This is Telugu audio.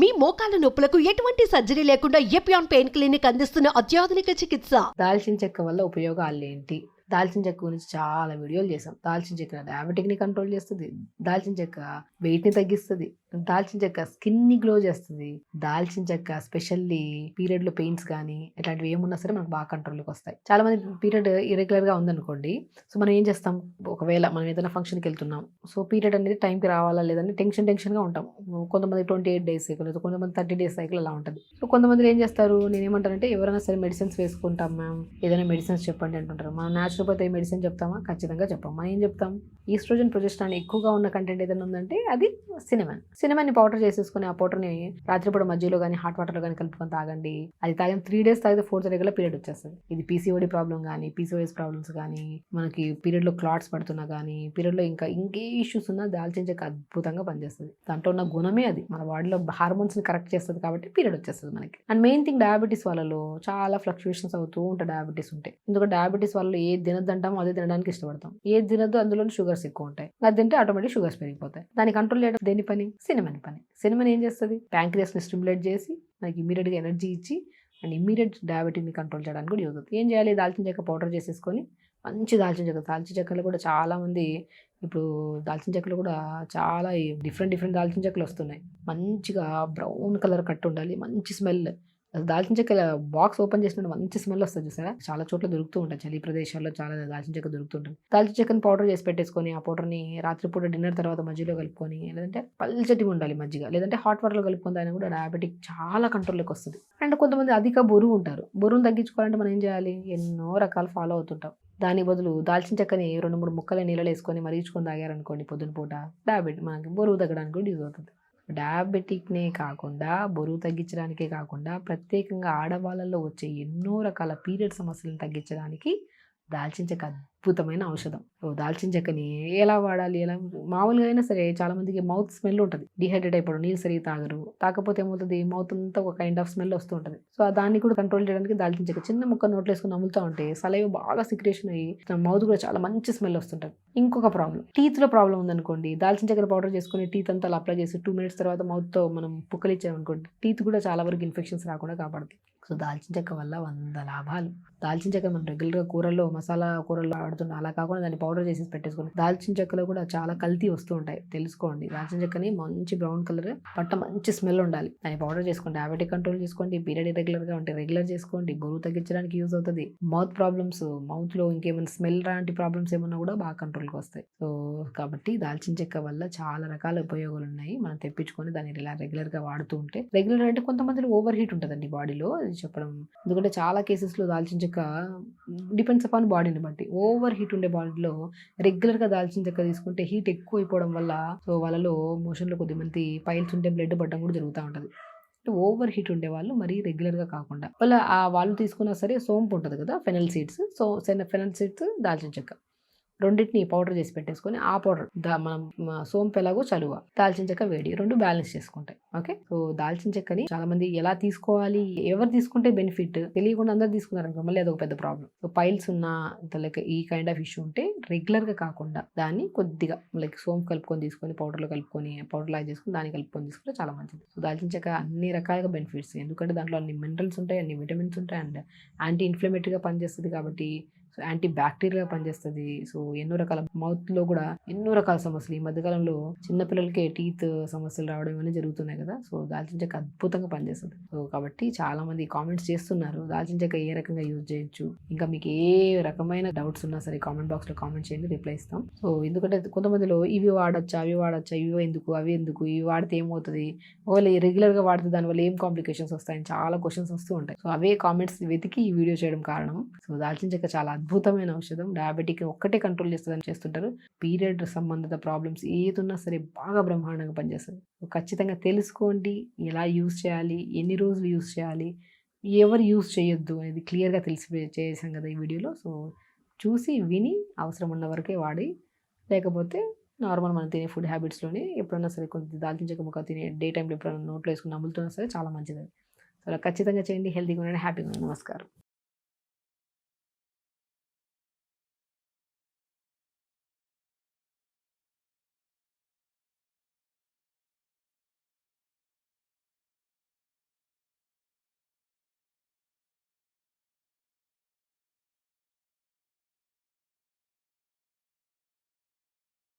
మీ మోకాల నొప్పులకు ఎటువంటి సర్జరీ లేకుండా ఎపియాన్ పెయిన్ క్లినిక్ అందిస్తున్న అత్యాధునిక చికిత్స. దాల్చిన చెక్క వల్ల ఉపయోగాలు ఏంటి? దాల్చిన చెక్క గురించి చాలా వీడియోలు చేసాం. దాల్చిన చెక్క డయాబెటిక్ ని కంట్రోల్ చేస్తుంది, దాల్చిన చెక్క వెయిట్ ని తగ్గిస్తుంది, దాల్చిన చెక్క స్కిన్ ని గ్లో చేస్తుంది, దాల్చిన చెక్క స్పెషల్లీ పీరియడ్ లో పెయిన్స్ కానీ ఇట్లాంటివి ఏమున్నా సరే మనకు బాగా కంట్రోల్కి వస్తాయి. చాలా మంది పీరియడ్ ఇరెగ్యులర్ గా ఉందనుకోండి, సో మనం ఏం చేస్తాం, ఒకవేళ మనం ఏదైనా ఫంక్షన్కి వెళ్తున్నాం, సో పీరియడ్ అనేది టైంకి రావాలా లేదని టెన్షన్ గా ఉంటాం. కొంతమంది 28 days సైకిల్, కొంతమంది 30 days సైకిల్ అలా ఉంటుంది. సో కొంతమంది ఏం చేస్తారు, నేనేమంటానంటే ఎవరైనా సరే మెడిసిన్స్ వేసుకుంటాం మ్యామ్, ఏదైనా మెడిసిన్స్ చెప్పండి అంటుంటారు. మనం న్యాచురోపతి మెడిసిన్ చెప్తామా? ఖచ్చితంగా చెప్పాం. మనం ఏం చెప్తాం, ఈస్ట్రోజన్ ప్రొజెస్టరాన్ ఎక్కువగా ఉన్న కంటెంట్ ఏదైనా ఉందంటే అది సినిమాని పౌడర్ చేసేసుకుని ఆ పౌడర్ని రాత్రిపూట మధ్యలో కానీ హాట్ వాటర్లో కానీ కలుపుకొని తాగండి. అది తాగిన 3 days తాగితే 4th రెగ్యులర్ పీరియడ్ వచ్చేస్తుంది. ఇది పీసీఓడి ప్రాబ్లం కానీ, పీసీఓఎస్ ప్రాబ్లమ్స్ కానీ, మనకి పీరియడ్లో క్లాట్స్ పడుతున్నా కానీ, పీరియడ్లో ఇంకే ఇష్యూస్ ఉన్నా దాల్చిన చెక్క అద్భుతంగా పనిచేస్తుంది. దాంట్లో ఉన్న గుణమే అది, మన బాడీలో హార్మోన్స్ని కరెక్ట్ చేస్తుంది కాబట్టి పీరియడ్ వచ్చేస్తుంది మనకి. అండ్ మెయిన్ థింగ్, డయాబెటీస్ వాళ్ళలో చాలా ఫ్లక్చుయేషన్స్ అవుతూ ఉంటాయి. డయాబెటీస్ ఉంటాయి, ఎందుకంటే డయాబెటీస్ వాళ్ళు ఏది తినద్దంటామో అదే తినడానికి ఇష్టపడతాం. ఏది తినద్దు అందులో షుగర్స్ ఎక్కువ ఉంటాయి, అది తింటే ఆటోమేటిక్ షుగర్స్ పెరిగిపోతాయి. దాన్ని కంట్రోల్ చేయడం దేని పని? సినిమన్ పని. సినిమన్ ఏం చేస్తుంది, ప్యాంక్రియాస్ని స్టిమ్యులేట్ చేసి మనకి ఇమీడియట్గా ఎనర్జీ ఇచ్చి అండ్ ఇమీడియట్ డయాబెటీస్ని కంట్రోల్ చేయడానికి కూడా యూజ్ అవుతుంది. ఏం చేయాలి, దాల్చిన చెక్క పౌడర్ చేసేసుకొని మంచి దాల్చిన చెక్కలు కూడా చాలామంది ఇప్పుడు దాల్చిన చెక్కలు కూడా చాలా డిఫరెంట్ దాల్చిన చెక్కలు వస్తున్నాయి. మంచిగా బ్రౌన్ కలర్ కట్టు ఉండాలి, మంచి స్మెల్. దాల్చిన చెక్క బాక్స్ ఓపెన్ చేసినట్టు మంచి స్మెల్ వస్తుంది చూసారా. చాలా చోట్ల దొరుకుతూ ఉంటాయి, చలి ప్రదేశాల్లో చాలా దాల్చిన చెక్క దొరుకుతుంటుంది. దాల్చిన చెక్కని పౌడర్ చేసి పెట్టేసుకొని ఆ పౌడర్ని రాత్రిపూట డిన్నర్ తర్వాత మధ్యలో కలుపుకొని, లేదంటే పల్చటిగా ఉండాలి మజ్జిగ, లేదంటే హాట్ వాటర్లో కలుపుకొని అయినా కూడా డయాబెటిక్ చాలా కంట్రోల్లోకి వస్తుంది. అండ్ కొంతమంది అధిక బరువు ఉంటారు, బరువును తగ్గించుకోవాలంటే మనం ఏం చేయాలి, ఎన్నో రకాలు ఫాలో అవుతుంటాం. దాని బదులు దాల్చిన చెక్కని 2-3 ముక్కల నీళ్ళలో వేసుకొని మరిగించుకొని తాగారనుకోండి పొద్దున పూట, మనకి బరువు తగ్గడానికి కూడా యూజ్ అవుతుంది. డయాబెటిక్నే కాకుండా బరువు తగ్గించడానికే కాకుండా ప్రత్యేకంగా ఆడవాళ్ళలో వచ్చే ఎన్నో రకాల పీరియడ్ సమస్యలను తగ్గించడానికి దాల్చిన చెక్క అద్భుతమైన ఔషధం. దాల్చిన చెక్కని ఎలా వాడాలి, ఎలా మామూలుగా అయినా సరే చాలా మందికి మౌత్ స్మెల్ ఉంటుంది, డిహైడ్రేట్ అయిపోవడం, నీళ్ళు సరిగ్గా తాగరు, తాకపోతే ఏమవుతుంది, మౌత్ అంతా ఒక కైండ్ ఆఫ్ స్మెల్ వస్తూ ఉంటుంది. సో దాన్ని కూడా కంట్రోల్ చేయడానికి దాల్చిన చెక్క చిన్న ముక్క నోట్లో వేసుకుని నములుతూ ఉంటే సలైవ బాగా సిక్రేషన్ అయ్యి మౌత్ కూడా చాలా మంచి స్మెల్ వస్తుంటుంది. ఇంకొక ప్రాబ్లం, టీత్ లో ప్రాబ్లం ఉందనుకోండి, దాల్చిన చెక్కర పౌడర్ చేసుకుని టీత్ అంతా అప్లై చేసి 2 minutes తర్వాత మౌత్ తో మనం పుక్కలిచ్చామనుకోండి, టీత్ కూడా చాలా వరకు ఇన్ఫెక్షన్స్ రాకుండా కాపాడుతుంది. సో దాల్చిన చెక్క వల్ల 100 లాభాలు. దాల్చిన చెక్క మనం రెగ్యులర్గా కూరల్లో, మసాలా కూరల్లో వాడుతుంటాం, అలా కాకుండా దాన్ని పౌడర్ చేసి పెట్టేసుకోండి. దాల్చిన చెక్కలో కూడా చాలా కల్తీ వస్తూ ఉంటాయి, తెలుసుకోండి. దాల్చిన చెక్కని మంచి బ్రౌన్ కలర్ పట్ట మంచి స్మెల్ ఉండాలి, దాన్ని పౌడర్ చేసుకోండి. డయాబెటిక్ కంట్రోల్ చేసుకోండి, పీరియడ్ ఇరెగ్యులర్గా ఉంటే రెగ్యులర్ చేసుకోండి, బరువు తగ్గించడానికి యూజ్ అవుతుంది. మౌత్ ప్రాబ్లమ్స్, మౌత్లో ఇంకేమైనా స్మెల్ లాంటి ప్రాబ్లమ్స్ ఏమన్నా కూడా బాగా కంట్రోల్కి వస్తాయి. సో కాబట్టి దాల్చిన చెక్క వల్ల చాలా రకాల ఉపయోగాలు ఉన్నాయి. మనం తెప్పించుకొని దాన్ని రెగ్యులర్గా వాడుతూ ఉంటే, రెగ్యులర్ అంటే కొంతమందిలో ఓవర్ హీట్ ఉంటుందండి బాడీలో, చెప్పడం, ఎందుకంటే చాలా కేసెస్లో దాల్చిన చెక్క డిపెండ్స్ అపాన్ బాడీని బట్టి. ఓవర్ హీట్ ఉండే బాడీలో రెగ్యులర్గా దాల్చిన చెక్క తీసుకుంటే హీట్ ఎక్కువ అయిపోవడం వల్ల సో వాళ్ళలో మోషన్లో కొద్దిమంది పైల్స్ ఉంటే బ్లడ్ పడడం కూడా జరుగుతూ ఉంటుంది. ఓవర్ హీట్ ఉండే వాళ్ళు మరీ రెగ్యులర్గా కాకుండా వాళ్ళు తీసుకున్నా సరే సోంపు ఉంటుంది కదా, fennel seeds, so fennel seeds, దాల్చిన చెక్క రెండింటిని పౌడర్ చేసి పెట్టేసుకొని ఆ పౌడర్ మనం సోంపు ఎలాగో చలువ, దాల్చిన చెక్క వేడి, 2 బ్యాలెన్స్ చేసుకుంటాయి. ఓకే, సో దాల్చిన చెక్కని చాలా మంది ఎలా తీసుకోవాలి, ఎవరు తీసుకుంటే బెనిఫిట్ తెలియకుండా అందరు తీసుకున్నారు మళ్ళీ అదొక పెద్ద ప్రాబ్లం. సో పైల్స్ ఉన్న లైక్ ఈ కైండ్ ఆఫ్ ఇష్యూ ఉంటే రెగ్యులర్గా కాకుండా దాన్ని కొద్దిగా లైక్ సోంపు కలుపుకొని తీసుకొని పౌడర్లో కలుపుకొని పౌడర్ లాగా చేసుకుని దాన్ని కలుపుకొని తీసుకుంటే చాలా మంచిది. సో దాల్చిన చెక్క అన్ని రకాలుగా బెనిఫిట్స్, ఎందుకంటే దాంట్లో అన్ని మినరల్స్ ఉంటాయి, అన్ని విటమిన్స్ ఉంటాయి, అండ్ యాంటీ ఇన్ఫ్లమేటరీగా పనిచేస్తుంది కాబట్టి, సో యాంటీ బ్యాక్టీరియా పనిచేస్తుంది. సో ఎన్నో రకాల మౌత్లో కూడా ఎన్నో రకాల సమస్యలు, ఈ మధ్యకాలంలో చిన్నపిల్లలకే టీత్ సమస్యలు రావడం ఇవన్నీ జరుగుతున్నాయి కదా, సో దాల్చిన చెక్క అద్భుతంగా పనిచేస్తుంది. సో కాబట్టి చాలా మంది కామెంట్స్ చేస్తున్నారు దాల్చిన చెక్క ఏ రకంగా యూజ్ చేయొచ్చు, ఇంకా మీకు ఏ రకమైన డౌట్స్ ఉన్నా సరే కామెంట్ బాక్స్లో కామెంట్ చేయండి, రిప్లై ఇస్తాం. సో ఎందుకంటే కొంతమందిలో ఇవి వాడచ్చా, ఇవి ఎందుకు, అవి ఎందుకు, ఇవి వాడితే ఏమవుతుంది, ఒకవేళ రెగ్యులర్గా వాడితే దానివల్ల ఏం కాంప్లికేషన్స్ వస్తాయని చాలా క్వశ్చన్స్ వస్తూ ఉంటాయి. సో అవే కామెంట్స్ వెతికి ఈ వీడియో చేయడం కారణం. సో దాల్చిన చెక్క చాలా అద్భుతమైన ఔషధం, డయాబెటిక్ ఒక్కటే కంట్రోల్ చేస్తుందని చేస్తుంటారు. పీరియడ్ సంబంధిత ప్రాబ్లమ్స్ ఏదున్నా సరే బాగా బ్రహ్మాండంగా పనిచేస్తుంది. ఖచ్చితంగా తెలుసుకోండి, ఎలా యూజ్ చేయాలి, ఎన్ని రోజులు యూజ్ చేయాలి, ఎవరు యూజ్ చేయొద్దు అనేది క్లియర్గా చేసాం కదా ఈ వీడియోలో. సో చూసి విని అవసరం ఉన్న వరకే వాడి, లేకపోతే నార్మల్ మనం తినే ఫుడ్ హ్యాబిట్స్లోనే ఎప్పుడన్నా సరే కొంచెం దాల్చిన చెక్క ముక్క తినే డే టైంలో ఎప్పుడైనా నోట్లో వేసుకుని నములుతున్నా సరే చాలా మంచిది. సో అలా ఖచ్చితంగా చేయండి, హెల్తీగా ఉండండి, హ్యాపీగా ఉండండి. నమస్కారం.